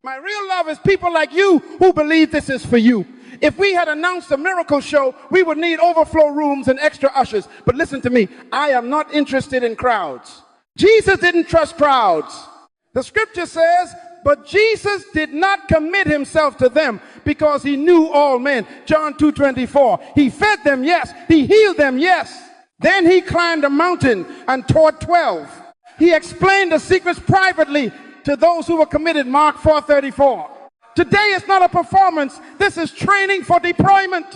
My real love is people like you who believe this is for you. If we had announced a miracle show, we would need overflow rooms and extra ushers. But listen to me, I am not interested in crowds. Jesus didn't trust crowds. The scripture says, but Jesus did not commit himself to them because he knew all men. John 2:24. He fed them, yes. He healed them, yes. Then he climbed a mountain and taught 12. He explained the secrets privately to those who were committed. Mark 4:34. Today is not a performance. This is training for deployment.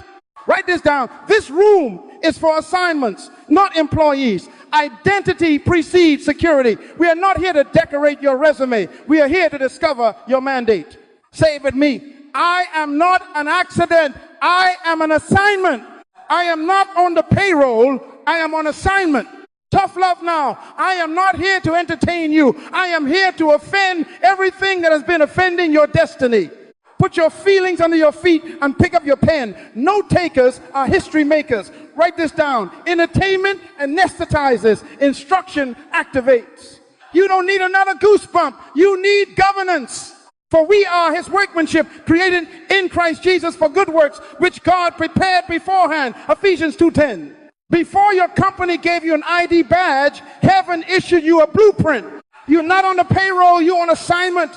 Write this down. This room is for assignments, not employees. Identity precedes security. We are not here to decorate your resume. We are here to discover your mandate. Say it with me. I am not an accident. I am an assignment. I am not on the payroll. I am on assignment. Tough love now. I am not here to entertain you. I am here to offend everything that has been offending your destiny. Put your feelings under your feet and pick up your pen. Note takers are history makers. Write this down. Entertainment anesthetizes. Instruction activates. You don't need another goosebump. You need governance. For we are his workmanship, created in Christ Jesus for good works, which God prepared beforehand. Ephesians 2:10. Before your company gave you an ID badge, heaven issued you a blueprint. You're not on the payroll, you're on assignment.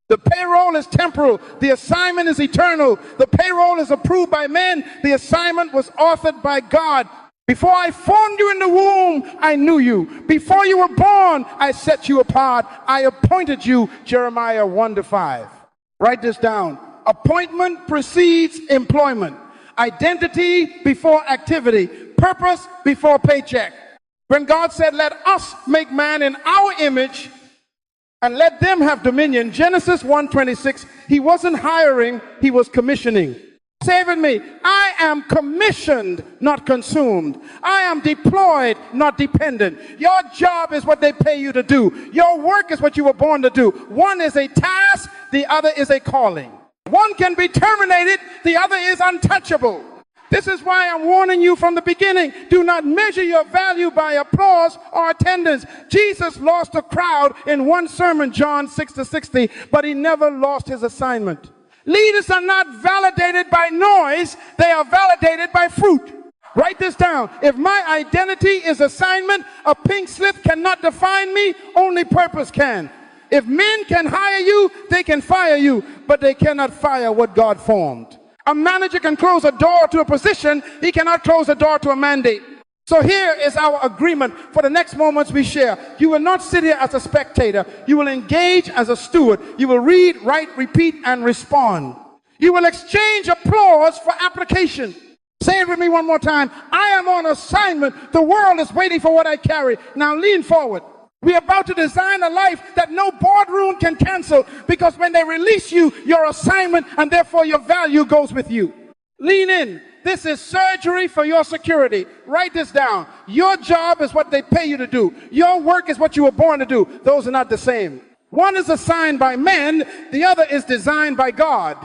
The payroll is temporal. The assignment is eternal. The payroll is approved by men. The assignment was authored by God. Before I formed you in the womb, I knew you. Before you were born, I set you apart. I appointed you. Jeremiah 1-5. Write this down. Appointment precedes employment. Identity before activity. Purpose before paycheck. When God said, let us make man in our image and let them have dominion, Genesis 1:26, he wasn't hiring, he was commissioning. Say it with me. I am commissioned, not consumed. I am deployed, not dependent. Your job is what they pay you to do. Your work is what you were born to do. One is a task, the other is a calling. One can be terminated, the other is untouchable. This is why I'm warning you from the beginning. Do not measure your value by applause or attendance. Jesus lost a crowd in one sermon, John 6-60, but he never lost his assignment. Leaders are not validated by noise. They are validated by fruit. Write this down. If my identity is assignment, a pink slip cannot define me. Only purpose can. If men can hire you, they can fire you, but they cannot fire what God formed. A manager can close a door to a position. He cannot close a door to a mandate. So here is our agreement for the next moments we share. You will not sit here as a spectator. You will engage as a steward. You will read, write, repeat, and respond. You will exchange applause for application. Say it with me one more time. I am on assignment. The world is waiting for what I carry. Now lean forward. We're about to design a life that no boardroom can cancel, because when they release you, your assignment and therefore your value goes with you. Lean in. This is surgery for your security. Write this down. Your job is what they pay you to do. Your work is what you were born to do. Those are not the same. One is assigned by men. The other is designed by God.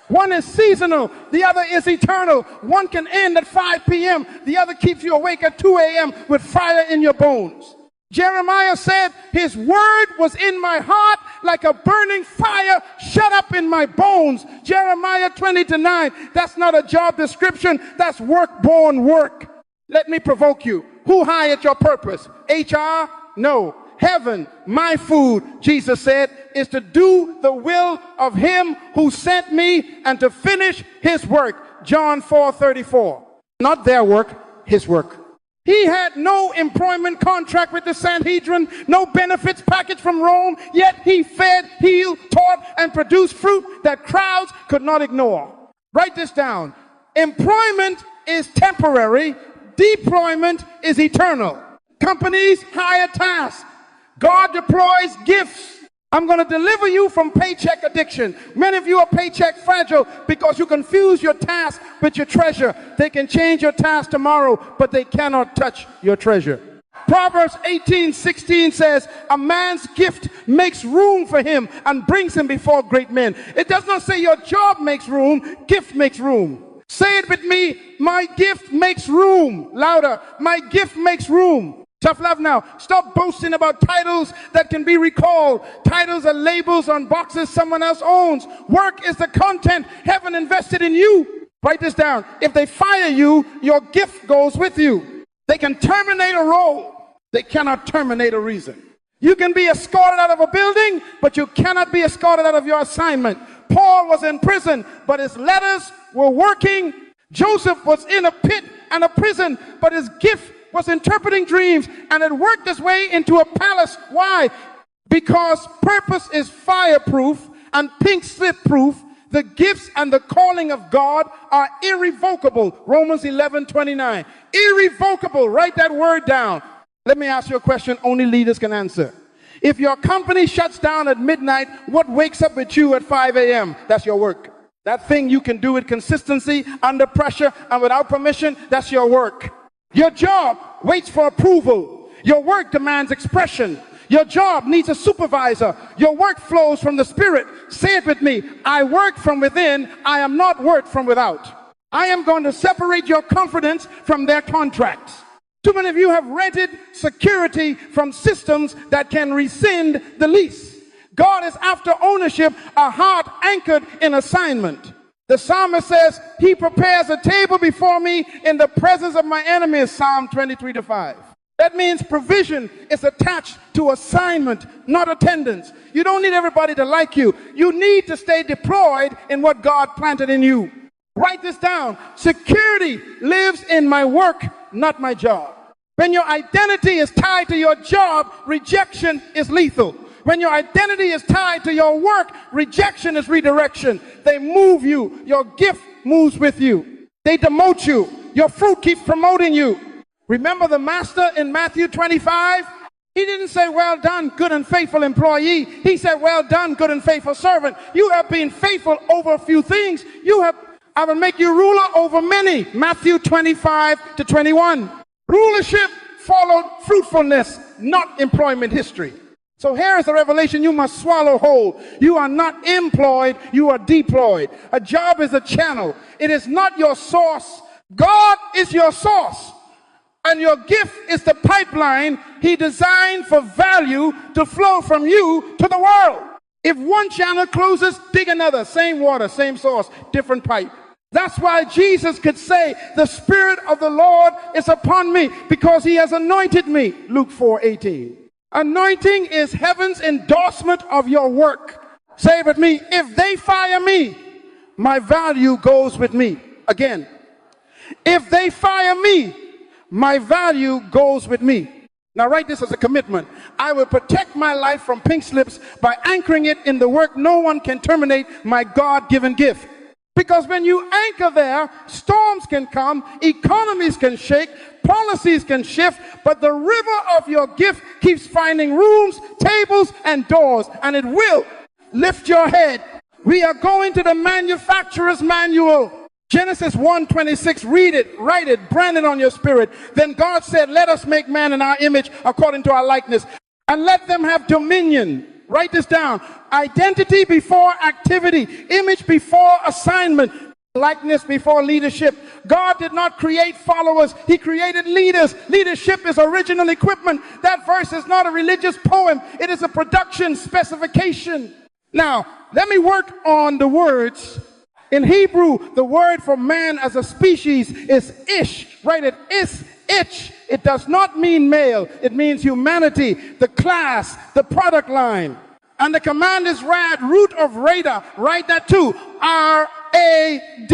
One is seasonal. The other is eternal. One can end at 5 p.m. The other keeps you awake at 2 a.m. with fire in your bones. Jeremiah said, his word was in my heart like a burning fire shut up in my bones. Jeremiah 20:9. That's not a job description. That's work-born work. Let me provoke you. Who hired your purpose? HR? No. Heaven. My food, Jesus said, is to do the will of him who sent me and to finish his work. John 4:34. Not their work, his work. He had no employment contract with the Sanhedrin, no benefits package from Rome, yet he fed, healed, taught, and produced fruit that crowds could not ignore. Write this down. Employment is temporary. Deployment is eternal. Companies hire tasks. God deploys gifts. I'm going to deliver you from paycheck addiction. Many of you are paycheck fragile because you confuse your task with your treasure. They can change your task tomorrow, but they cannot touch your treasure. Proverbs 18:16 says, a man's gift makes room for him and brings him before great men. It does not say your job makes room, gift makes room. Say it with me. My gift makes room. Louder. My gift makes room. Tough love now. Stop boasting about titles that can be recalled. Titles are labels on boxes someone else owns. Work is the content heaven invested in you. Write this down. If they fire you, your gift goes with you. They can terminate a role. They cannot terminate a reason. You can be escorted out of a building, but you cannot be escorted out of your assignment. Paul was in prison, but his letters were working. Joseph was in a pit and a prison, but his gift was interpreting dreams, and it worked its way into a palace. Why? Because purpose is fireproof and pink slip proof. The gifts and the calling of God are irrevocable. Romans 11:29. Irrevocable. Write that word down. Let me ask you a question only leaders can answer. If your company shuts down at midnight, what wakes up with you at 5 a.m.? That's your work. That thing you can do with consistency, under pressure, and without permission, that's your work. Your job waits for approval. Your work demands expression. Your job needs a supervisor. Your work flows from the Spirit. Say it with me. I work from within. I am not worked from without. I am going to separate your confidence from their contracts. Too many of you have rented security from systems that can rescind the lease. God is after ownership, a heart anchored in assignment. The psalmist says, he prepares a table before me in the presence of my enemies, Psalm 23:5. That means provision is attached to assignment, not attendance. You don't need everybody to like you. You need to stay deployed in what God planted in you. Write this down. Security lives in my work, not my job. When your identity is tied to your job, rejection is lethal. When your identity is tied to your work, rejection is redirection. They move you. Your gift moves with you. They demote you. Your fruit keeps promoting you. Remember the master in Matthew 25? He didn't say, well done, good and faithful employee. He said, well done, good and faithful servant. You have been faithful over a few things. I will make you ruler over many. Matthew 25-21. Rulership followed fruitfulness, not employment history. So here is the revelation you must swallow whole. You are not employed, you are deployed. A job is a channel. It is not your source. God is your source. And your gift is the pipeline he designed for value to flow from you to the world. If one channel closes, dig another. Same water, same source, different pipe. That's why Jesus could say, the Spirit of the Lord is upon me because he has anointed me. Luke 4:18. Anointing is heaven's endorsement of your work. Say it with me. If they fire me, my value goes with me. Again. If they fire me, my value goes with me. Now write this as a commitment. I will protect my life from pink slips by anchoring it in the work. No one can terminate my God-given gift. Because when you anchor there, storms can come, economies can shake, policies can shift, but the river of your gift keeps finding rooms, tables, and doors, and it will lift your head. We are going to the manufacturer's manual. Genesis 1:26, read it, write it, brand it on your spirit. Then God said, let us make man in our image according to our likeness, and let them have dominion. Write this down. Identity before activity, image before assignment, likeness before leadership. God did not create followers. He created leaders. Leadership is original equipment. That verse is not a religious poem. It is a production specification. Now, let me work on the words. In Hebrew, the word for man as a species is ish. Write it, is, itch. It does not mean male. It means humanity, the class, the product line. And the command is rad, root of radar. Write that too, R-A-D.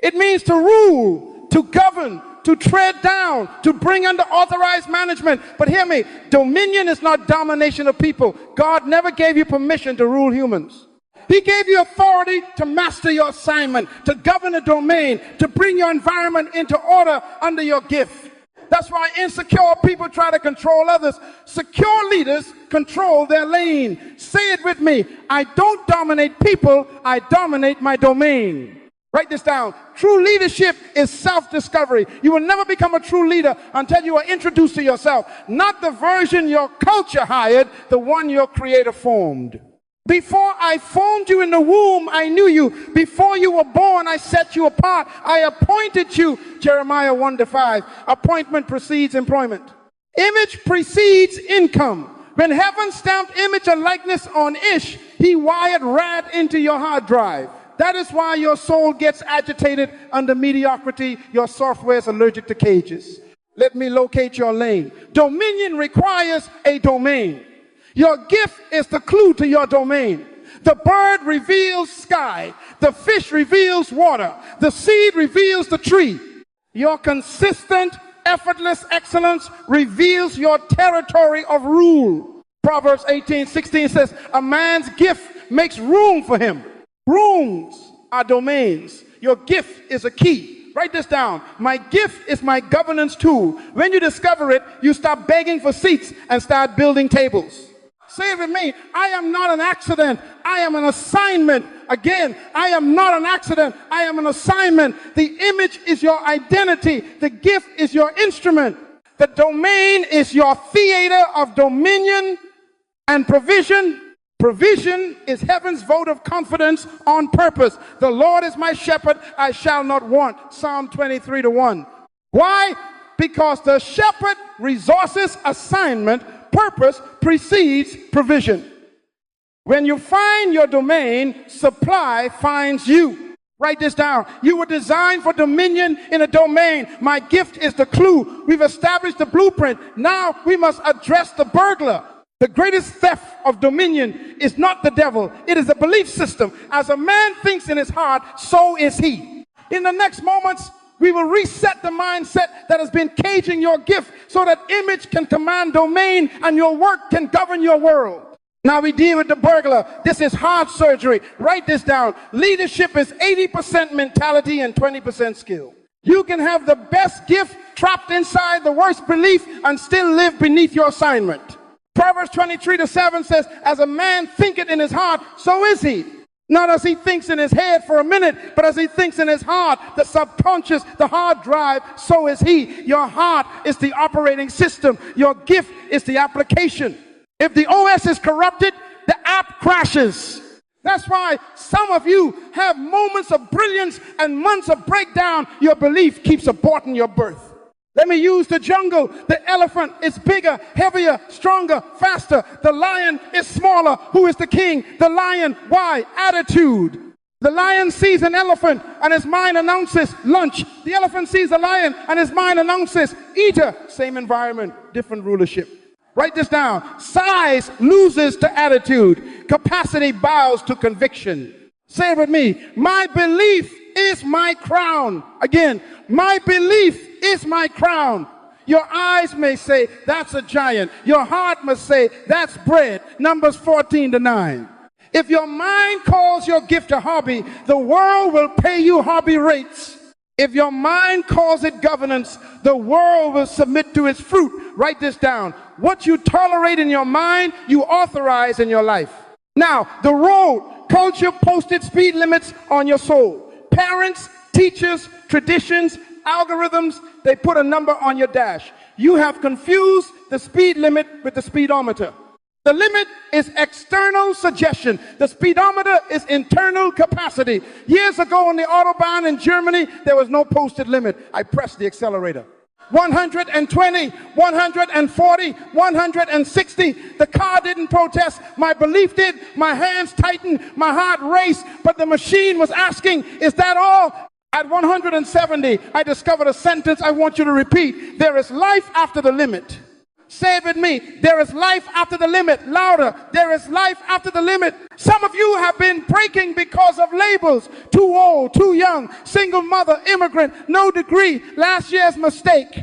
It means to rule, to govern, to tread down, to bring under authorized management. But hear me, dominion is not domination of people. God never gave you permission to rule humans. He gave you authority to master your assignment, to govern a domain, to bring your environment into order under your gift. That's why insecure people try to control others. Secure leaders control their lane. Say it with me. I don't dominate people, I dominate my domain. Write this down. True leadership is self-discovery. You will never become a true leader until you are introduced to yourself. Not the version your culture hired, the one your creator formed. Before I formed you in the womb, I knew you. Before you were born, I set you apart. I appointed you. Jeremiah 1:5. Appointment precedes employment. Image precedes income. When heaven stamped image and likeness on Ish, he wired RAD into your hard drive. That is why your soul gets agitated under mediocrity. Your software is allergic to cages. Let me locate your lane. Dominion requires a domain. Your gift is the clue to your domain. The bird reveals sky. The fish reveals water. The seed reveals the tree. Your consistent, effortless excellence reveals your territory of rule. Proverbs 18:16 says, a man's gift makes room for him. Rooms are domains. Your gift is a key. Write this down. My gift is my governance tool. When you discover it, you stop begging for seats and start building tables. Say it with me. I am not an accident. I am an assignment. Again, I am not an accident. I am an assignment. The image is your identity. The gift is your instrument. The domain is your theater of dominion and provision. Provision is heaven's vote of confidence on purpose. The Lord is my shepherd, I shall not want. Psalm 23:1. Why? Because the shepherd resources assignment, purpose precedes provision. When you find your domain, supply finds you. Write this down. You were designed for dominion in a domain. My gift is the clue. We've established the blueprint. Now we must address the burglar. The greatest theft of dominion is not the devil. It is a belief system. As a man thinks in his heart, so is he. In the next moments, we will reset the mindset that has been caging your gift so that image can command domain and your work can govern your world. Now we deal with the burglar. This is heart surgery. Write this down. Leadership is 80% mentality and 20% skill. You can have the best gift trapped inside the worst belief and still live beneath your assignment. Proverbs 23:7 says, as a man thinketh in his heart, so is he. Not as he thinks in his head for a minute, but as he thinks in his heart, the subconscious, the hard drive, so is he. Your heart is the operating system. Your gift is the application. If the OS is corrupted, the app crashes. That's why some of you have moments of brilliance and months of breakdown. Your belief keeps aborting your birth. Let me use the jungle. The elephant is bigger, heavier, stronger, faster. The lion is smaller. Who is the king? The lion. Why? Attitude. The lion sees an elephant and his mind announces lunch. The elephant sees a lion and his mind announces eater. Same environment, different rulership. Write this down. Size loses to attitude. Capacity bows to conviction. Say it with me. My belief is my crown. Again, my belief is my crown. Your eyes may say, that's a giant. Your heart must say, that's bread. Numbers 14:9. If your mind calls your gift a hobby, the world will pay you hobby rates. If your mind calls it governance, the world will submit to its fruit. Write this down. What you tolerate in your mind, you authorize in your life. Now, the road, culture posted speed limits on your soul. Parents, teachers, traditions, algorithms, they put a number on your dash. You have confused the speed limit with the speedometer. The limit is external suggestion. The speedometer is internal capacity. Years ago on the Autobahn in Germany, there was no posted limit. I pressed the accelerator. 120, 140, 160. The car didn't protest. My belief did. My hands tightened. My heart raced. But the machine was asking, is that all? At 170, I discovered a sentence I want you to repeat. There is life after the limit. Say it with me. There is life after the limit. Louder. There is life after the limit. Some of you have been breaking because of labels. Too old, too young, single mother, immigrant, no degree, last year's mistake.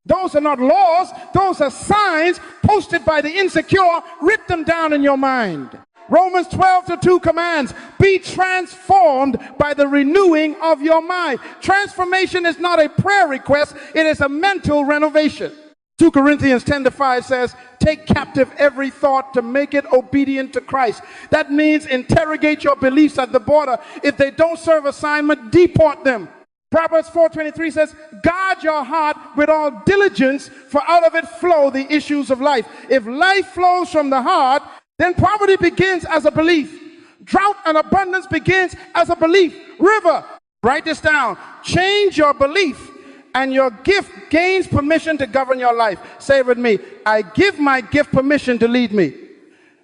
Those are not laws. Those are signs posted by the insecure. Write them down in your mind. Romans 12:2 commands, be transformed by the renewing of your mind. Transformation is not a prayer request. It is a mental renovation. 2 Corinthians 10:5 says, take captive every thought to make it obedient to Christ. That means interrogate your beliefs at the border. If they don't serve assignment, deport them. Proverbs 4:23 says, guard your heart with all diligence, for out of it flow the issues of life. If life flows from the heart, then poverty begins as a belief. Drought and abundance begins as a belief. River, write this down. Change your belief and your gift gains permission to govern your life. Say it with me. I give my gift permission to lead me.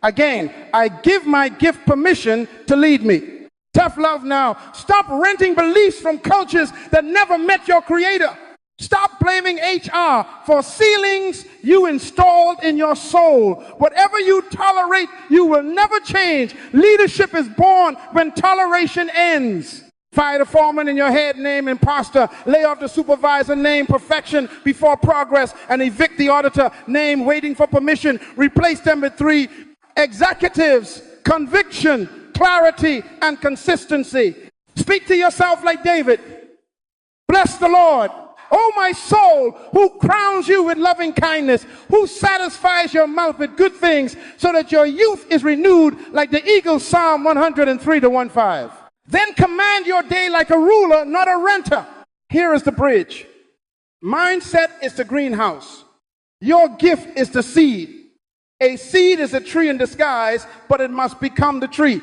Again, I give my gift permission to lead me. Tough love now. Stop renting beliefs from cultures that never met your creator. Stop blaming HR for ceilings you installed in your soul. Whatever you tolerate, you will never change. Leadership is born when toleration ends. Fire the foreman in your head, name imposter. Lay off the supervisor, name perfection before progress. And evict the auditor, name waiting for permission. Replace them with 3 executives: conviction, clarity, and consistency. Speak to yourself like David. Bless the Lord, oh my soul, who crowns you with loving kindness, who satisfies your mouth with good things, so that your youth is renewed like the eagle's. Psalm 103:1-5. Then command your day like a ruler, not a renter. Here is the bridge. Mindset is the greenhouse. Your gift is the seed. A seed is a tree in disguise, but it must become the tree.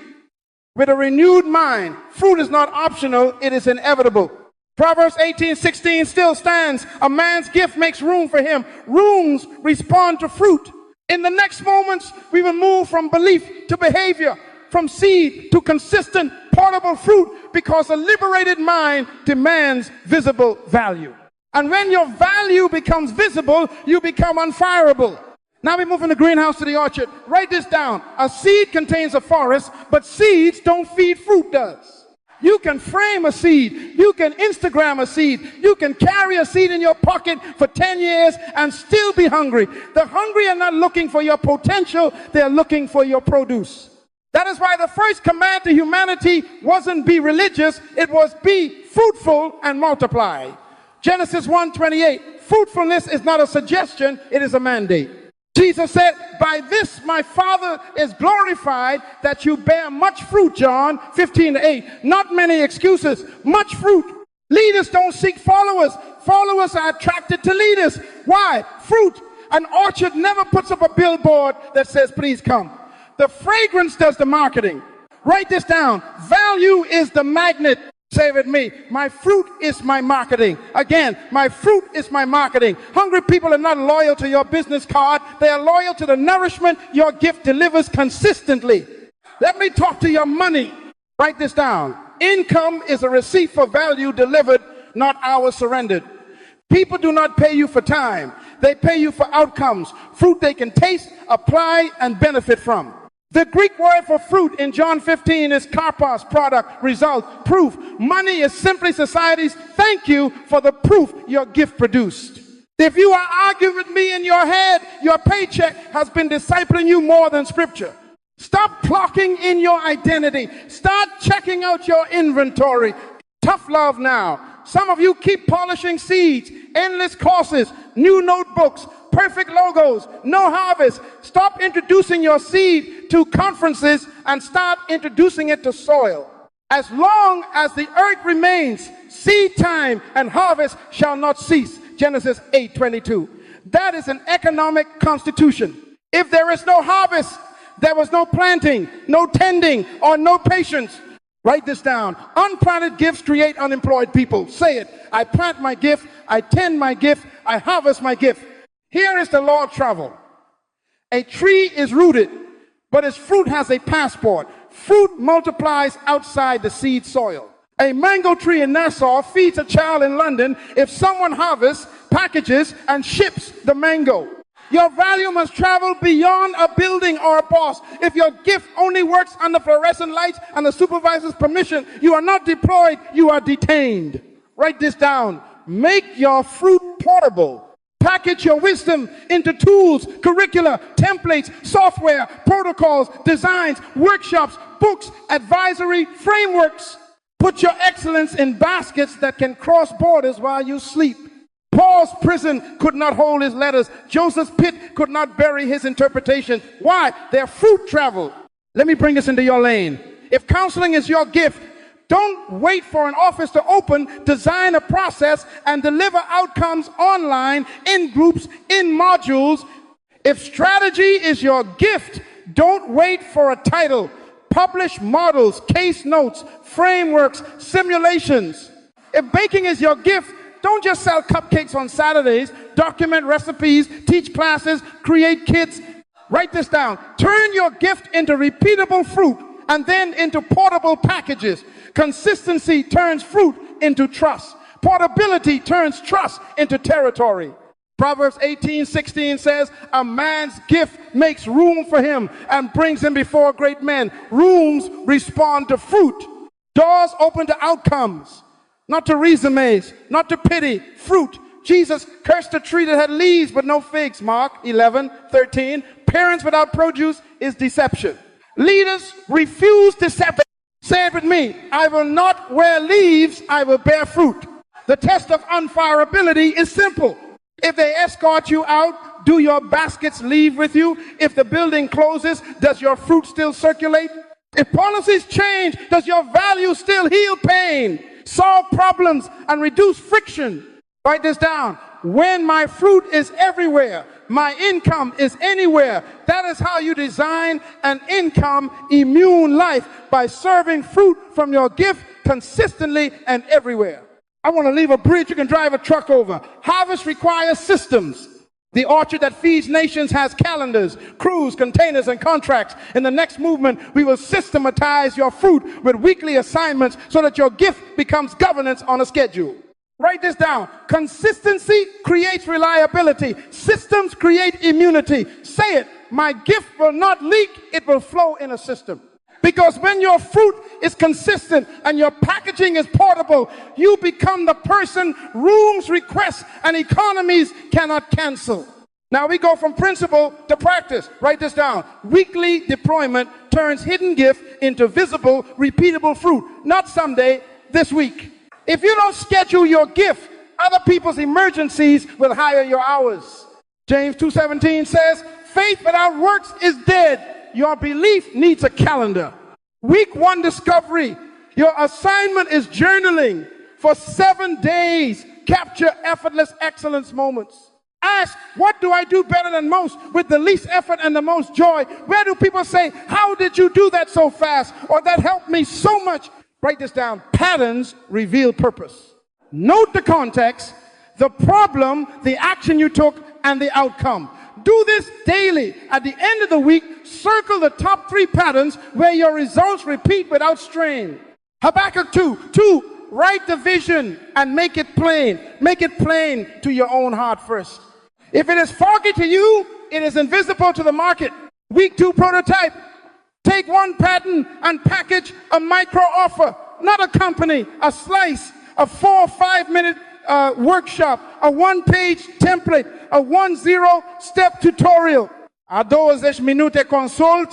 With a renewed mind, fruit is not optional, it is inevitable. Proverbs 18:16 still stands. A man's gift makes room for him. Rooms respond to fruit. In the next moments, we will move from belief to behavior, from seed to consistent, portable fruit, because a liberated mind demands visible value. And when your value becomes visible, you become unfireable. Now we move from the greenhouse to the orchard. Write this down. A seed contains a forest, but seeds don't feed, fruit does. You can frame a seed. You can Instagram a seed. You can carry a seed in your pocket for 10 years and still be hungry. The hungry are not looking for your potential. They're looking for your produce. That is why the first command to humanity wasn't be religious. It was be fruitful and multiply. Genesis 1:28. Fruitfulness is not a suggestion. It is a mandate. Jesus said, by this my Father is glorified, that you bear much fruit, John 15:8. Not many excuses, much fruit. Leaders don't seek followers. Followers are attracted to leaders. Why? Fruit. An orchard never puts up a billboard that says, please come. The fragrance does the marketing. Write this down. Value is the magnet. Say it with me. My fruit is my marketing. Again, my fruit is my marketing. Hungry people are not loyal to your business card. They are loyal to the nourishment your gift delivers consistently. Let me talk to your money. Write this down. Income is a receipt for value delivered, not hours surrendered. People do not pay you for time. They pay you for outcomes. Fruit they can taste, apply, and benefit from. The Greek word for fruit in John 15 is karpos, product, result, proof. Money is simply society's thank you for the proof your gift produced. If you are arguing with me in your head, your paycheck has been discipling you more than scripture. Stop clocking in your identity. Start checking out your inventory. Tough love now. Some of you keep polishing seeds, endless courses, new notebooks, perfect logos, no harvest. Stop introducing your seed to conferences and start introducing it to soil. As long as the earth remains, seed time and harvest shall not cease. Genesis 8:22. That is an economic constitution. If there is no harvest, there was no planting, no tending, or no patience. Write this down. Unplanted gifts create unemployed people. Say it. I plant my gift, I tend my gift, I harvest my gift. Here is the law of travel. A tree is rooted, but its fruit has a passport. Fruit multiplies outside the seed soil. A mango tree in Nassau feeds a child in London if someone harvests, packages, and ships the mango. Your value must travel beyond a building or a boss. If your gift only works under fluorescent lights and the supervisor's permission, you are not deployed, you are detained. Write this down. Make your fruit portable. Package your wisdom into tools, curricula, templates, software, protocols, designs, workshops, books, advisory, frameworks. Put your excellence in baskets that can cross borders while you sleep. Paul's prison could not hold his letters. Joseph's pit could not bury his interpretation. Why? Their fruit traveled. Let me bring this into your lane. If counseling is your gift, don't wait for an office to open. Design a process and deliver outcomes online, in groups, in modules. If strategy is your gift, don't wait for a title. Publish models, case notes, frameworks, simulations. If baking is your gift, Don't just sell cupcakes on Saturdays. Document recipes, teach classes, create kits. Write this down. Turn your gift into repeatable fruit and then into portable packages. Consistency turns fruit into trust. Portability turns trust into territory. Proverbs 18:16 says, a man's gift makes room for him and brings him before great men. Rooms respond to fruit. Doors open to outcomes, not to resumes, not to pity. Fruit. Jesus cursed a tree that had leaves but no figs. Mark 11:13. Parents without produce is deception. Leaders refuse deception. Say it with me. I will not wear leaves, I will bear fruit. The test of unfireability is simple. If they escort you out, do your baskets leave with you? If the building closes, does your fruit still circulate? If policies change, does your value still heal pain, solve problems, and reduce friction? Write this down. When my fruit is everywhere, my income is anywhere. That is how you design an income immune life, by serving fruit from your gift consistently and everywhere. I want to leave a bridge you can drive a truck over. Harvest requires systems. The orchard that feeds nations has calendars, crews, containers, and contracts. In the next movement, we will systematize your fruit with weekly assignments so that your gift becomes governance on a schedule. Write this down. Consistency creates reliability. Systems create immunity. Say it. My gift will not leak. It will flow in a system. Because when your fruit is consistent and your packaging is portable, you become the person rooms request and economies cannot cancel. Now we go from principle to practice. Write this down. Weekly deployment turns hidden gift into visible, repeatable fruit. Not someday, this week. If you don't schedule your gift, other people's emergencies will hire your hours. James 2:17 says, faith without works is dead. Your belief needs a calendar. Week 1 discovery. Your assignment is journaling for 7 days. Capture effortless excellence moments. Ask, what do I do better than most with the least effort and the most joy? Where do people say, how did you do that so fast? Or that helped me so much? Write this down. Patterns reveal purpose. Note the context, the problem, the action you took, and the outcome. Do this daily. At the end of the week, circle the top 3 patterns where your results repeat without strain. Habakkuk 2, write the vision and make it plain. Make it plain to your own heart first. If it is foggy to you, it is invisible to the market. Week 2 prototype. Take one pattern and package a micro offer, not a company, a slice, a 4 or 5 minute workshop, a 1-page template, a 10-step tutorial. A 20 minute consult.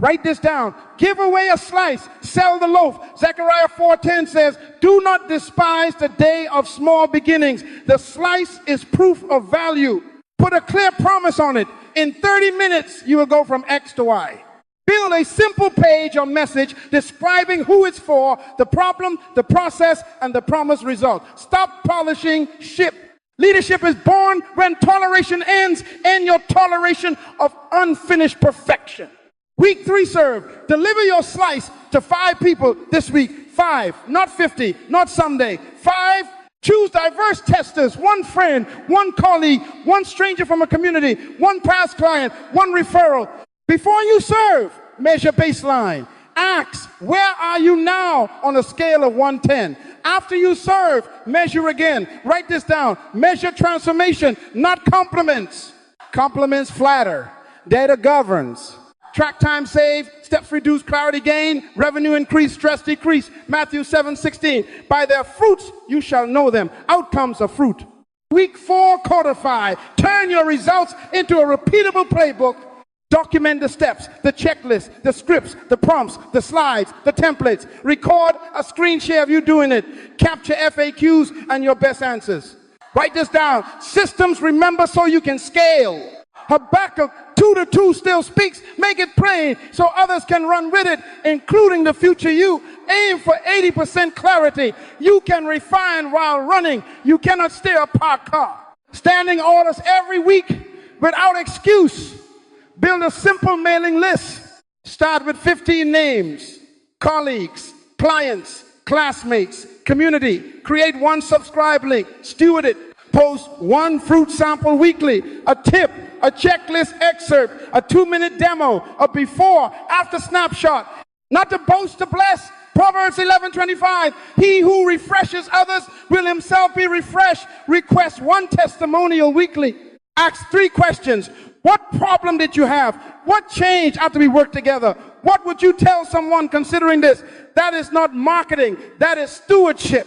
Write this down. Give away a slice. Sell the loaf. Zechariah 4:10 says, do not despise the day of small beginnings. The slice is proof of value. Put a clear promise on it. In 30 minutes, you will go from X to Y. Build a simple page or message describing who it's for, the problem, the process, and the promised result. Stop polishing ship. Leadership is born when toleration ends. End your toleration of unfinished perfection. Week 3 serve. Deliver your slice to 5 people this week. 5, not 50, not someday. 5. Choose diverse testers, 1 friend, 1 colleague, 1 stranger from a community, 1 past client, 1 referral. Before you serve, measure baseline. Ask, where are you now on a scale of 1-10? After you serve, measure again. Write this down. Measure transformation, not compliments. Compliments flatter. Data governs. Track time saved, steps reduce, clarity gain, revenue increase, stress decrease. Matthew 7:16. By their fruits you shall know them. Outcomes of fruit. Week 4, codify. Turn your results into a repeatable playbook. Document the steps, the checklist, the scripts, the prompts, the slides, the templates. Record a screen share of you doing it. Capture FAQs and your best answers. Write this down. Systems remember so you can scale. Habakkuk 2:2 still speaks. Make it plain so others can run with it, including the future you. Aim for 80% clarity. You can refine while running. You cannot steer a parked car. Standing orders every week without excuse. Build a simple mailing list. Start with 15 names, colleagues, clients, classmates, community. Create one subscribe link, steward it. Post one fruit sample weekly, a tip, a checklist excerpt, a 2-minute demo, a before, after snapshot. Not to boast, to bless. Proverbs 11:25, he who refreshes others will himself be refreshed. Request one testimonial weekly. Ask 3 questions. What problem did you have? What changed after we worked together? What would you tell someone considering this? That is not marketing. That is stewardship.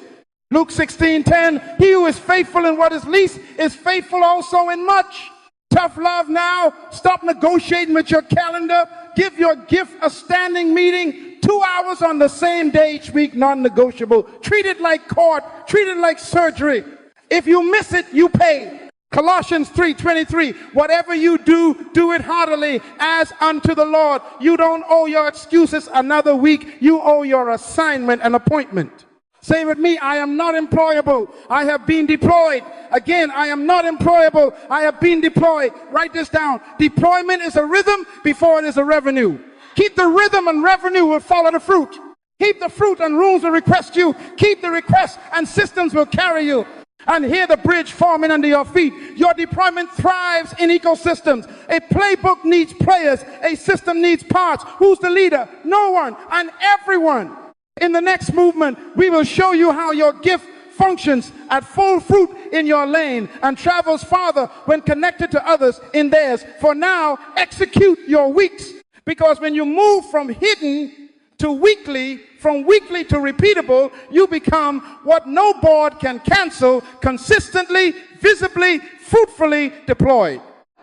Luke 16:10, he who is faithful in what is least is faithful also in much. Tough love now. Stop negotiating with your calendar. Give your gift a standing meeting. 2 hours on the same day each week, non-negotiable. Treat it like court. Treat it like surgery. If you miss it, you pay. Colossians 3:23, whatever you do, do it heartily as unto the Lord. You don't owe your excuses another week. You owe your assignment an appointment. Say with me, I am not employable. I have been deployed. Again, I am not employable. I have been deployed. Write this down. Deployment is a rhythm before it is a revenue. Keep the rhythm and revenue will follow the fruit. Keep the fruit and rules will request you. Keep the request and systems will carry you. And hear the bridge forming under your feet. Your deployment thrives in ecosystems. A playbook needs players. A system needs parts. Who's the leader? No one and everyone. In the next movement, we will show you how your gift functions at full fruit in your lane and travels farther when connected to others in theirs. For now, execute your weeks. Because when you move from hidden to weekly, from weekly to repeatable, you become what no board can cancel, consistently, visibly, fruitfully deployed.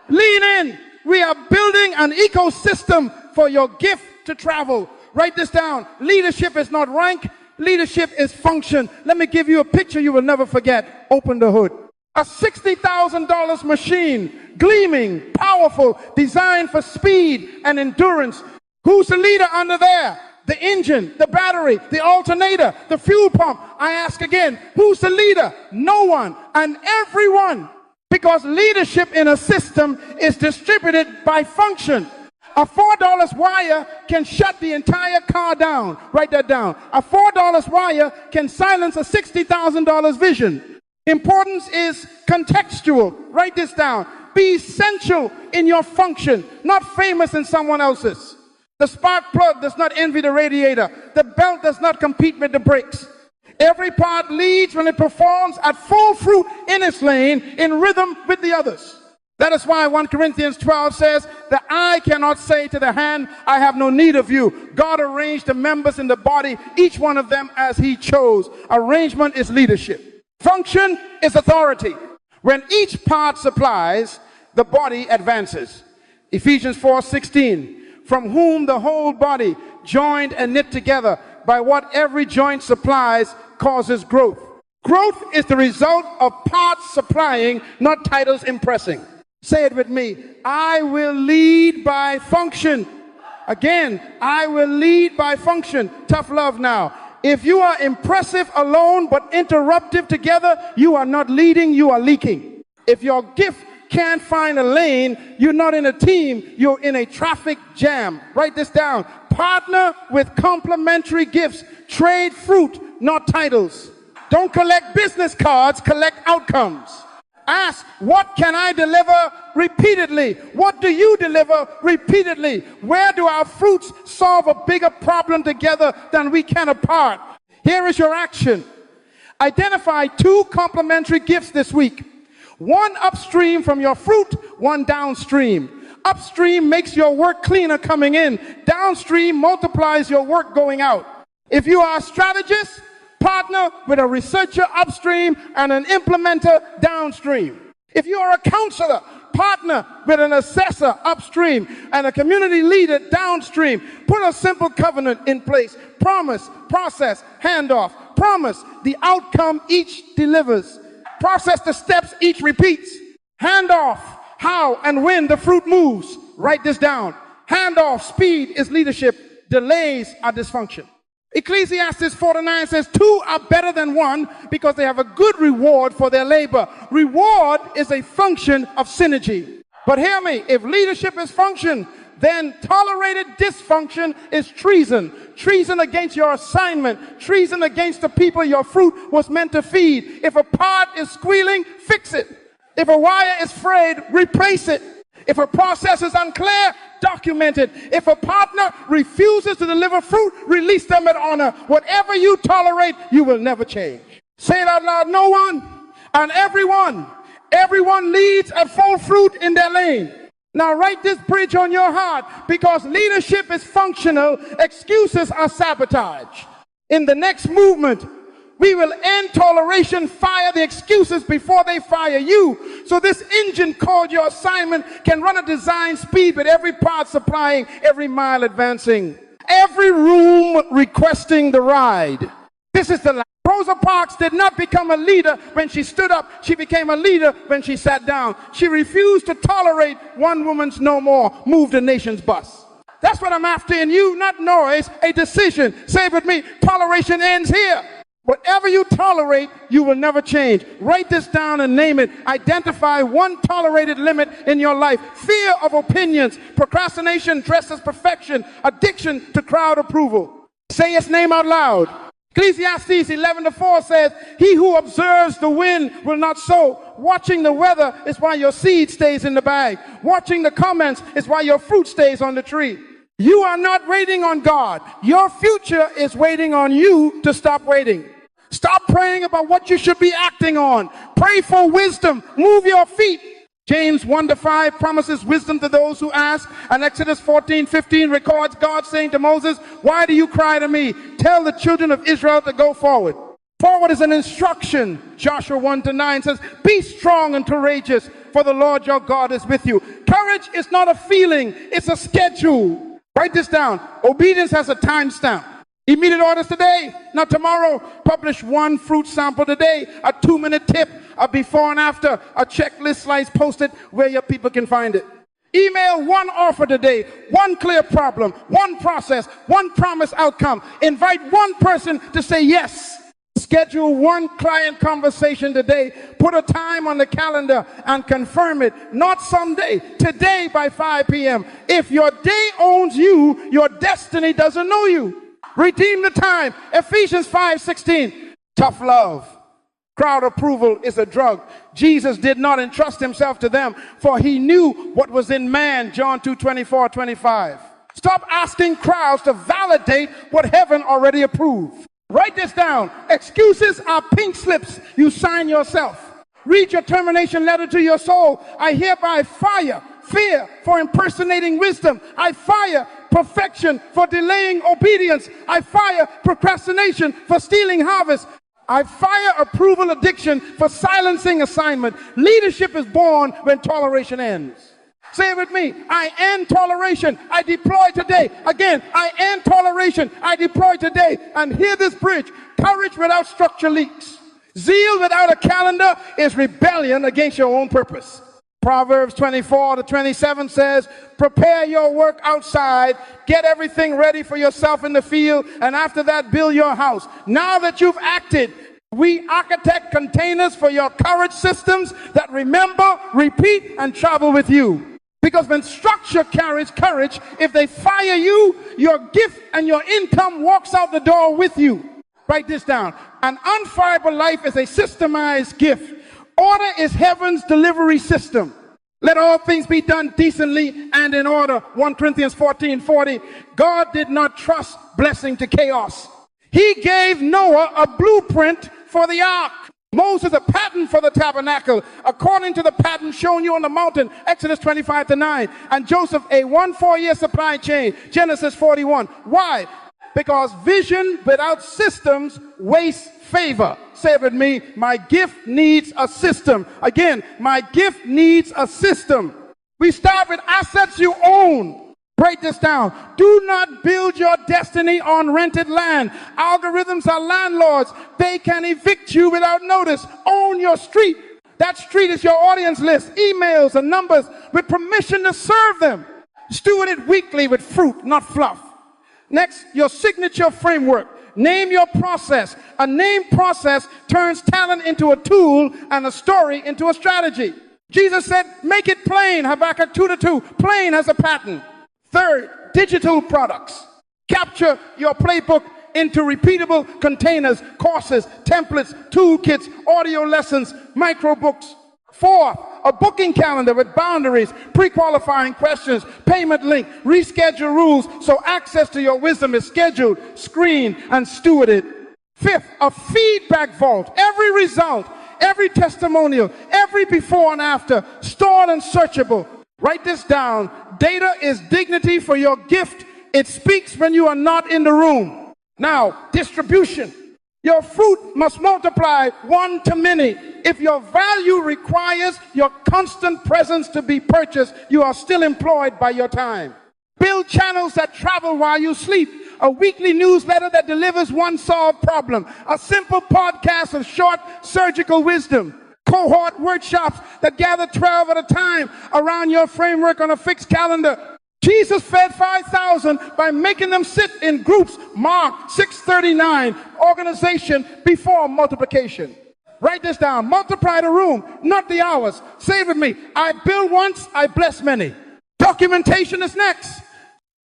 Lean in. We are building an ecosystem for your gift to travel. Write this down. Leadership is not rank. Leadership is function. Let me give you a picture you will never forget. Open the hood. A $60,000 machine, gleaming, powerful, designed for speed and endurance. Who's the leader under there? The engine, the battery, the alternator, the fuel pump. I ask again, who's the leader? No one and everyone. Because leadership in a system is distributed by function. A $4 wire can shut the entire car down. Write that down. A $4 wire can silence a $60,000 vision. Importance is contextual. Write this down. Be essential in your function, not famous in someone else's. The spark plug does not envy the radiator. The belt does not compete with the brakes. Every part leads when it performs at full fruit in its lane, in rhythm with the others. That is why 1 Corinthians 12 says, the eye cannot say to the hand, I have no need of you. God arranged the members in the body, each one of them as he chose. Arrangement is leadership. Function is authority. When each part supplies, the body advances. Ephesians 4:16, from whom the whole body, joined and knit together by what every joint supplies, causes growth. Growth is the result of parts supplying, not titles impressing. Say it with me. I will lead by function. Again, I will lead by function. Tough love now. If you are impressive alone but interruptive together, you are not leading, you are leaking. If your gift can't find a lane, you're not in a team, you're in a traffic jam. Write this down. Partner with complementary gifts. Trade fruit, not titles. Don't collect business cards, collect outcomes. Ask, what can I deliver repeatedly? What do you deliver repeatedly? Where do our fruits solve a bigger problem together than we can apart? Here is your action. Identify 2 complementary gifts this week. One upstream from your fruit, one downstream. Upstream makes your work cleaner coming in. Downstream multiplies your work going out. If you are a strategist, partner with a researcher upstream and an implementer downstream. If you are a counselor, partner with an assessor upstream and a community leader downstream. Put a simple covenant in place. Promise, process, handoff. Promise, the outcome each delivers. Process the steps each repeats. Handoff, how and when the fruit moves. Write this down. Handoff, speed is leadership. Delays are dysfunction. Ecclesiastes 4:9 says 2 are better than 1 because they have a good reward for their labor. Reward is a function of synergy. But hear me, if leadership is function, then tolerated dysfunction is treason. Treason against your assignment. Treason against the people your fruit was meant to feed. If a part is squealing, fix it. If a wire is frayed, replace it. If a process is unclear, document it. If a partner refuses to deliver fruit, release them at honor. Whatever you tolerate, you will never change. Say it out loud. No one and everyone leads at full fruit in their lane. Now write this bridge on your heart, because leadership is functional, excuses are sabotage. In the next movement, we will end toleration, fire the excuses before they fire you. So this engine called your assignment can run at design speed with every part supplying, every mile advancing. Every room requesting the ride. This is the line. Rosa Parks did not become a leader when she stood up. She became a leader when she sat down. She refused to tolerate one woman's no more, move the nation's bus. That's what I'm after in you, not noise, a decision. Say it with me, toleration ends here. Whatever you tolerate, you will never change. Write this down and name it. Identify one tolerated limit in your life. Fear of opinions, procrastination dressed as perfection, addiction to crowd approval. Say its name out loud. Ecclesiastes 11:4 says, he who observes the wind will not sow. Watching the weather is why your seed stays in the bag. Watching the comments is why your fruit stays on the tree. You are not waiting on God. Your future is waiting on you to stop waiting. Stop praying about what you should be acting on. Pray for wisdom. Move your feet. James 1-5 promises wisdom to those who ask. And Exodus 14:15 records God saying to Moses, why do you cry to me? Tell the children of Israel to go forward. Forward is an instruction. Joshua 1-9 says, be strong and courageous, for the Lord your God is with you. Courage is not a feeling, it's a schedule. Write this down. Obedience has a timestamp. Immediate orders today, not tomorrow. Publish one fruit sample today, a 2-minute tip, a before and after, a checklist slice posted where your people can find it. Email one offer today, one clear problem, one process, one promised outcome. Invite one person to say yes. Schedule one client conversation today. Put a time on the calendar and confirm it. Not someday, today by 5 p.m. If your day owns you, your destiny doesn't know you. Redeem the time. Ephesians 5:16. Tough love. Crowd approval is a drug. Jesus did not entrust himself to them, for he knew what was in man. John 2:24-25. Stop asking crowds to validate what heaven already approved. Write this down. Excuses are pink slips you sign yourself. Read your termination letter to your soul. I hereby fire fear for impersonating wisdom. I fire perfection for delaying obedience. I fire procrastination for stealing harvest. I fire approval addiction for silencing assignment. Leadership is born when toleration ends. Say it with me. I end toleration. I deploy today. Again, I end toleration. I deploy today. And hear this bridge. Courage without structure leaks. Zeal without a calendar is rebellion against your own purpose. Proverbs 24-27 says, prepare your work outside, get everything ready for yourself in the field, and after that, build your house. Now that you've acted, we architect containers for your courage systems that remember, repeat, and travel with you. Because when structure carries courage, if they fire you, your gift and your income walks out the door with you. Write this down. An unfireable life is a systemized gift. Order is heaven's delivery system. Let all things be done decently and in order. 1 Corinthians 14:40. God did not trust blessing to chaos. He gave Noah a blueprint for the ark. Moses a pattern for the tabernacle, according to the pattern shown you on the mountain, Exodus 25-9. And Joseph a 4-year supply chain, Genesis 41. Why? Because vision without systems wastes favor. Say it with me. My gift needs a system. Again, my gift needs a system. We start with assets you own. Break this down. Do not build your destiny on rented land. Algorithms are landlords. They can evict you without notice. Own your street. That street is your audience list, emails and numbers with permission to serve them. Steward it weekly with fruit, not fluff. Next, your signature framework. Name your process. A named process turns talent into a tool and a story into a strategy. Jesus said, make it plain. Habakkuk 2:2. Plain as a pattern. Third, digital products. Capture your playbook into repeatable containers, courses, templates, toolkits, audio lessons, microbooks. Fourth, a booking calendar with boundaries, pre-qualifying questions, payment link, reschedule rules so access to your wisdom is scheduled, screened, and stewarded. Fifth, a feedback vault. Every result, every testimonial, every before and after, stored and searchable. Write this down. Data is dignity for your gift. It speaks when you are not in the room. Now, distribution. Your fruit must multiply one to many. If your value requires your constant presence to be purchased, you are still employed by your time. Build channels that travel while you sleep. A weekly newsletter that delivers one solved problem. A simple podcast of short surgical wisdom. Cohort workshops that gather 12 at a time around your framework on a fixed calendar. Jesus fed 5,000 by making them sit in groups. Mark 6:39, organization before multiplication. Write this down. Multiply the room, not the hours. Say it with me. I build once, I bless many. Documentation is next.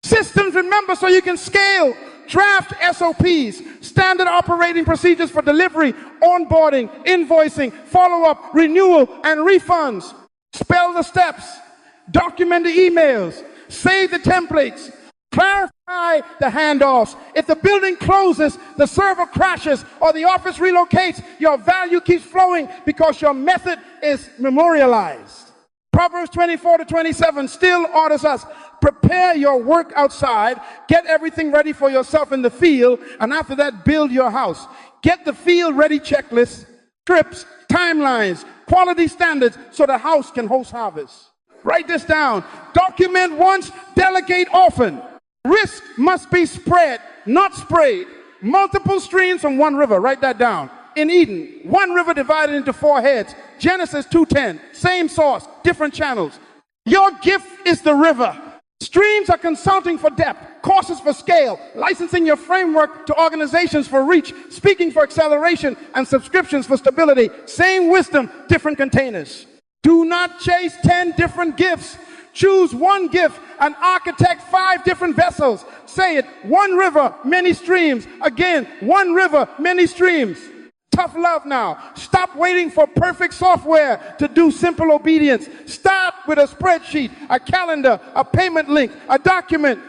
Systems, remember, so you can scale. Draft SOPs, standard operating procedures for delivery, onboarding, invoicing, follow-up, renewal, and refunds. Spell the steps. Document the emails. Save the templates. Clarify the handoffs. If the building closes, the server crashes, or the office relocates, your value keeps flowing because your method is memorialized. Proverbs 24-27 still orders us, prepare your work outside, get everything ready for yourself in the field, and after that, build your house. Get the field ready checklist, trips, timelines, quality standards, so the house can host harvest. Write this down. Document once, delegate often. Risk must be spread, not sprayed. Multiple streams from one river. Write that down. In Eden, one river divided into 4 heads. Genesis 2:10. Same source, different channels. Your gift is the river. Streams are consulting for depth, courses for scale, licensing your framework to organizations for reach, speaking for acceleration, and subscriptions for stability. Same wisdom, different containers. Do not chase 10 different gifts. Choose one gift and architect 5 different vessels. Say it, one river, many streams. Again, one river, many streams. Tough love now. Stop waiting for perfect software to do simple obedience. Start with a spreadsheet, a calendar, a payment link, a document.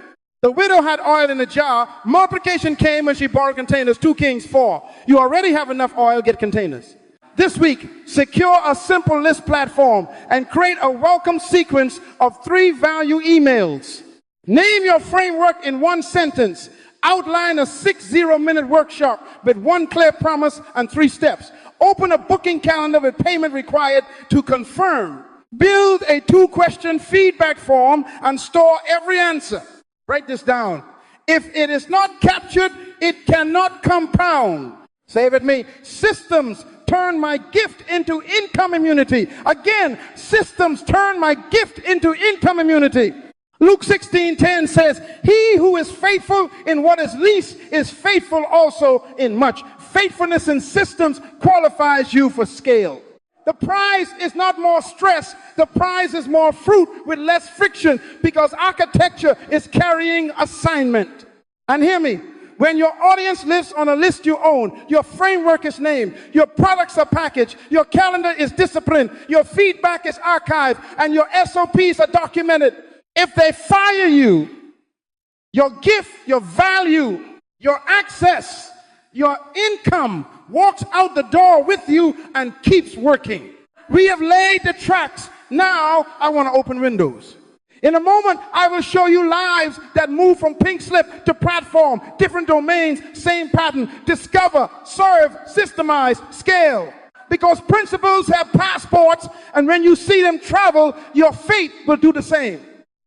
The widow had oil in a jar. Multiplication came when she borrowed containers. 2 Kings 4. You already have enough oil, get containers. This week, secure a simple list platform and create a welcome sequence of 3 value emails. Name your framework in 1 sentence. Outline a 60-minute workshop with 1 clear promise and 3 steps. Open a booking calendar with payment required to confirm. Build a 2-question feedback form and store every answer. Write this down. If it is not captured, it cannot compound. Say it with me. Systems turn my gift into income immunity. Again, systems turn my gift into income immunity. Luke 16:10 says, he who is faithful in what is least is faithful also in much. Faithfulness in systems qualifies you for scale. The prize is not more stress. The prize is more fruit with less friction, because architecture is carrying assignment. And hear me. When your audience lives on a list you own, your framework is named, your products are packaged, your calendar is disciplined, your feedback is archived, and your SOPs are documented. If they fire you, your gift, your value, your access, your income walks out the door with you and keeps working. We have laid the tracks. Now I want to open windows. In a moment, I will show you lives that move from pink slip to platform, different domains, same pattern. Discover, serve, systemize, scale. Because principles have passports, and when you see them travel, your fate will do the same.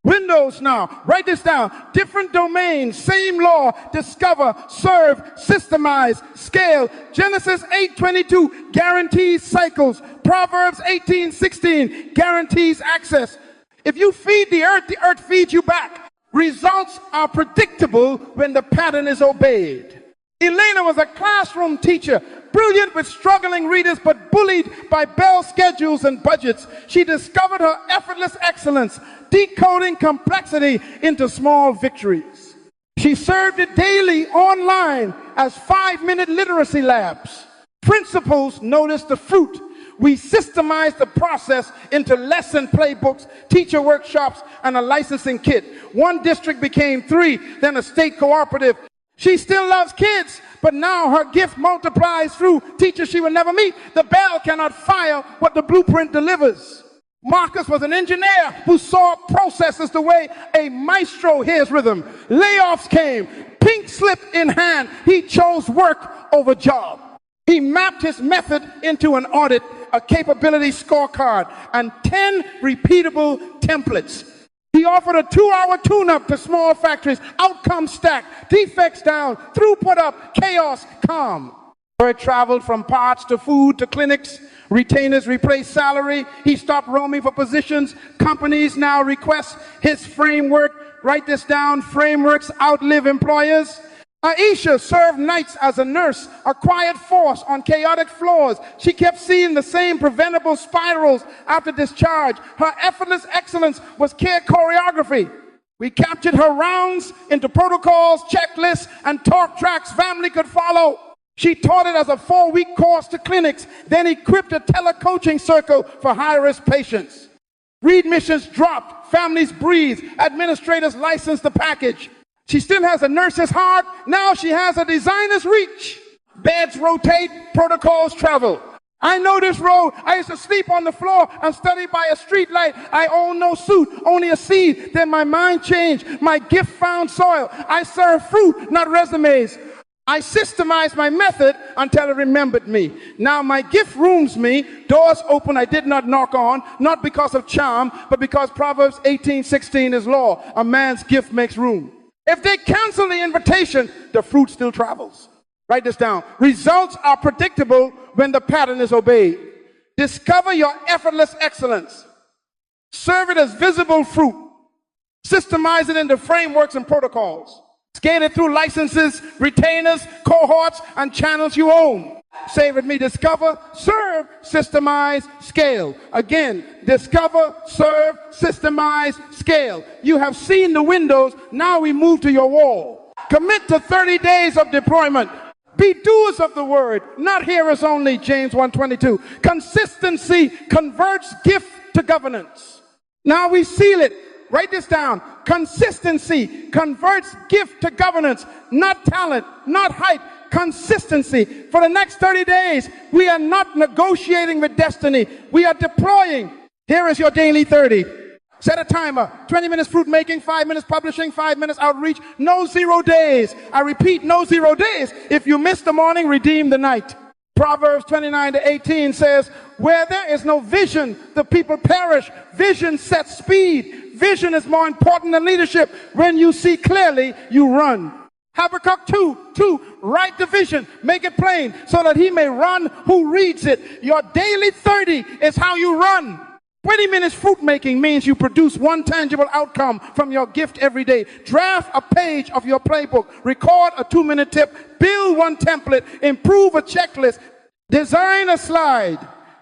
Windows now. Write this down. Different domains, same law. Discover, serve, systemize, scale. Genesis 8:22 guarantees cycles. Proverbs 18:16 guarantees access. If you feed the earth feeds you back. Results are predictable when the pattern is obeyed. Elena was a classroom teacher, brilliant with struggling readers, but bullied by bell schedules and budgets. She discovered her effortless excellence, decoding complexity into small victories. She served it daily online as 5-minute literacy labs. Principals noticed the fruit. We systemized the process into lesson playbooks, teacher workshops, and a licensing kit. One district became 3, then a state cooperative. She still loves kids, but now her gift multiplies through teachers she will never meet. The bell cannot fire what the blueprint delivers. Marcus was an engineer who saw processes the way a maestro hears rhythm. Layoffs came, pink slip in hand. He chose work over job. He mapped his method into an audit, a capability scorecard, and 10 repeatable templates. He offered a 2-hour tune-up to small factories, outcome stack, defects down, throughput up, chaos calm. Word traveled from parts to food to clinics. Retainers replaced salary. He stopped roaming for positions. Companies now request his framework. Write this down: frameworks outlive employers. Aisha served nights as a nurse, a quiet force on chaotic floors. She kept seeing the same preventable spirals after discharge. Her effortless excellence was care choreography. We captured her rounds into protocols, checklists, and talk tracks family could follow. She taught it as a 4-week course to clinics, then equipped a telecoaching circle for high-risk patients. Readmissions dropped, families breathed, administrators licensed the package. She still has a nurse's heart. Now she has a designer's reach. Beds rotate, protocols travel. I know this road. I used to sleep on the floor and study by a street light. I own no suit, only a seed. Then my mind changed. My gift found soil. I serve fruit, not resumes. I systemized my method until it remembered me. Now my gift rooms me. Doors open I did not knock on, not because of charm, but because Proverbs 18:16 is law. A man's gift makes room. If they cancel the invitation, the fruit still travels. Write this down. Results are predictable when the pattern is obeyed. Discover your effortless excellence. Serve it as visible fruit. Systemize it into frameworks and protocols. Scale it through licenses, retainers, cohorts, and channels you own. Say with me: discover, serve, systemize, scale. Again, discover, serve, systemize, scale. You have seen the windows, now we move to your wall. Commit to 30 days of deployment. Be doers of the word, not hearers only, James 1:22. Consistency converts gift to governance. Now we seal it. Write this down. Consistency converts gift to governance, not talent, not hype. Consistency. For the next 30 days, we are not negotiating with destiny. We are deploying. Here is your daily 30. Set a timer. 20 minutes fruit making, 5 minutes publishing, 5 minutes outreach. No 0 days. I repeat, no 0 days. If you miss the morning, redeem the night. Proverbs 29:18 says, where there is no vision, the people perish. Vision sets speed. Vision is more important than leadership. When you see clearly, you run. Habakkuk 2:2, write the vision, make it plain, so that he may run who reads it. Your daily 30 is how you run. 20 minutes fruit making means you produce one tangible outcome from your gift every day. Draft a page of your playbook, record a 2-minute tip, build one template, improve a checklist, design a slide,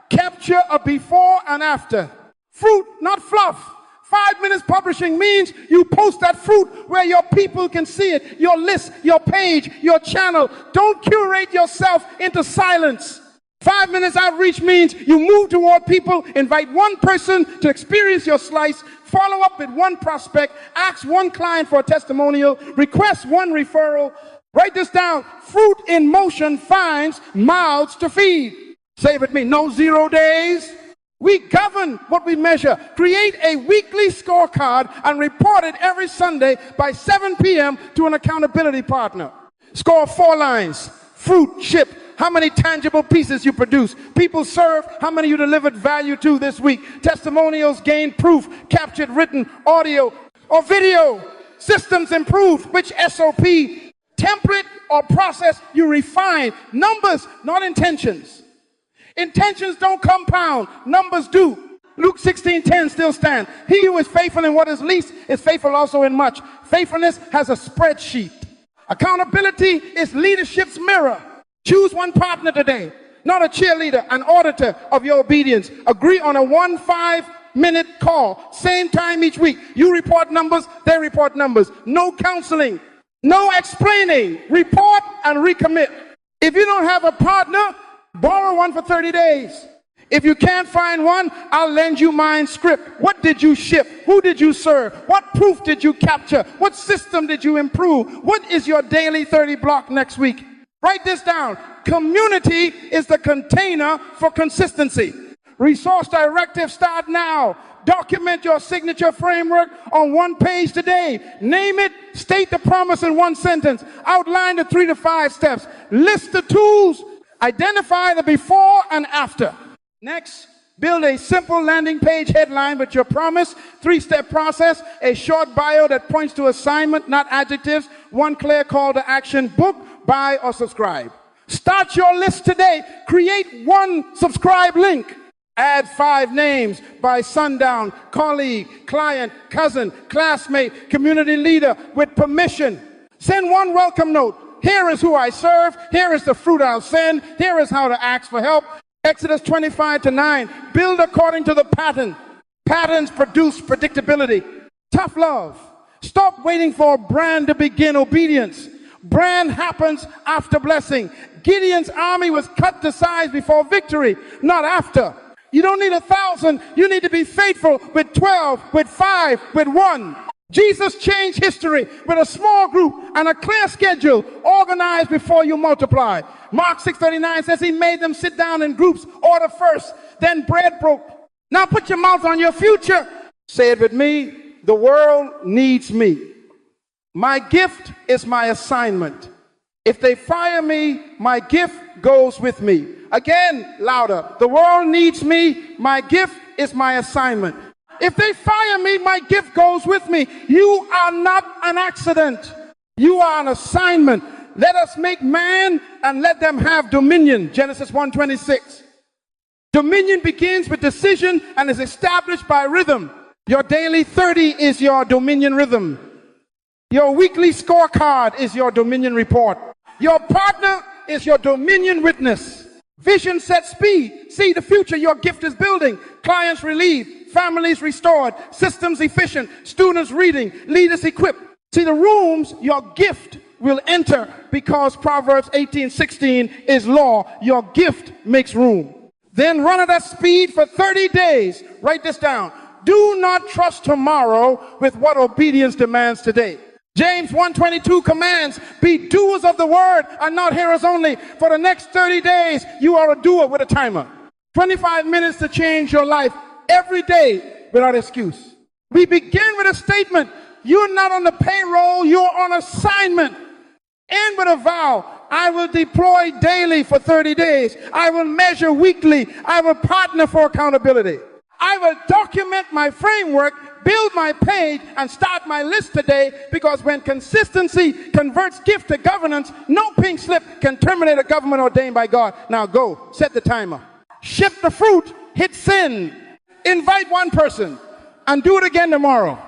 capture a before and after. Fruit, not fluff. 5 minutes publishing means you post that fruit where your people can see it, your list, your page, your channel. Don't curate yourself into silence. 5 minutes outreach means you move toward people, invite one person to experience your slice, follow up with one prospect, ask one client for a testimonial, request one referral. Write this down. Fruit in motion finds mouths to feed. Say it with me. No 0 days. We govern what we measure. Create a weekly scorecard and report it every Sunday by 7 p.m. to an accountability partner. Score 4 lines. Fruit, ship, how many tangible pieces you produce. People served, how many you delivered value to this week. Testimonials gained proof, captured written, audio, or video. Systems improved, which SOP, template, or process you refine. Numbers, not intentions. Intentions don't compound, numbers do. Luke 16:10 still stands. He who is faithful in what is least is faithful also in much. Faithfulness has a spreadsheet. Accountability is leadership's mirror. Choose one partner today, not a cheerleader, an auditor of your obedience. Agree on a 5-minute call, same time each week. You report numbers, they report numbers. No counseling, no explaining. Report and recommit. If you don't have a partner, borrow one for 30 days. If you can't find one, I'll lend you mine script. What did you ship? Who did you serve? What proof did you capture? What system did you improve? What is your daily 30 block next week? Write this down. Community is the container for consistency. Resource directive, start now. Document your signature framework on one page today. Name it, state the promise in one sentence. Outline the 3 to 5 steps. List the tools. Identify the before and after. Next, build a simple landing page headline with your promise, 3-step process, a short bio that points to assignment, not adjectives, one clear call to action, book, buy, or subscribe. Start your list today. Create one subscribe link. Add 5 names by sundown, colleague, client, cousin, classmate, community leader with permission. Send one welcome note. Here is who I serve. Here is the fruit I'll send. Here is how to ask for help. Exodus 25:9, build according to the pattern. Patterns produce predictability. Tough love. Stop waiting for a brand to begin obedience. Brand happens after blessing. Gideon's army was cut to size before victory, not after. You don't need 1,000. You need to be faithful with 12, with 5, with 1. Jesus changed history with a small group and a clear schedule, organized before you multiply. Mark 6:39 says he made them sit down in groups, order first, then bread broke. Now put your mouth on your future. Say it with me. The world needs me. My gift is my assignment. If they fire me, my gift goes with me. Again, louder. The world needs me. My gift is my assignment. If they fire me, my gift goes with me. You are not an accident. You are an assignment. Let us make man and let them have dominion. Genesis 1:26. Dominion begins with decision and is established by rhythm. Your daily 30 is your dominion rhythm. Your weekly scorecard is your dominion report. Your partner is your dominion witness. Vision sets speed. See the future your gift is building. Clients relieved, families restored, systems efficient, students reading, leaders equipped. See the rooms your gift will enter, because Proverbs 18:16 is law. Your gift makes room. Then run at that speed for 30 days. Write this down. Do not trust tomorrow with what obedience demands today. James 1:22 commands, be doers of the word and not hearers only. For the next 30 days, you are a doer with a timer. 25 minutes to change your life every day without excuse. We begin with a statement. You're not on the payroll, you're on assignment. End with a vow. I will deploy daily for 30 days. I will measure weekly. I will partner for accountability. I will document my framework, build my page, and start my list today, because when consistency converts gift to governance, no pink slip can terminate a government ordained by God. Now go, set the timer. Ship the fruit, hit send. Invite one person, and do it again tomorrow.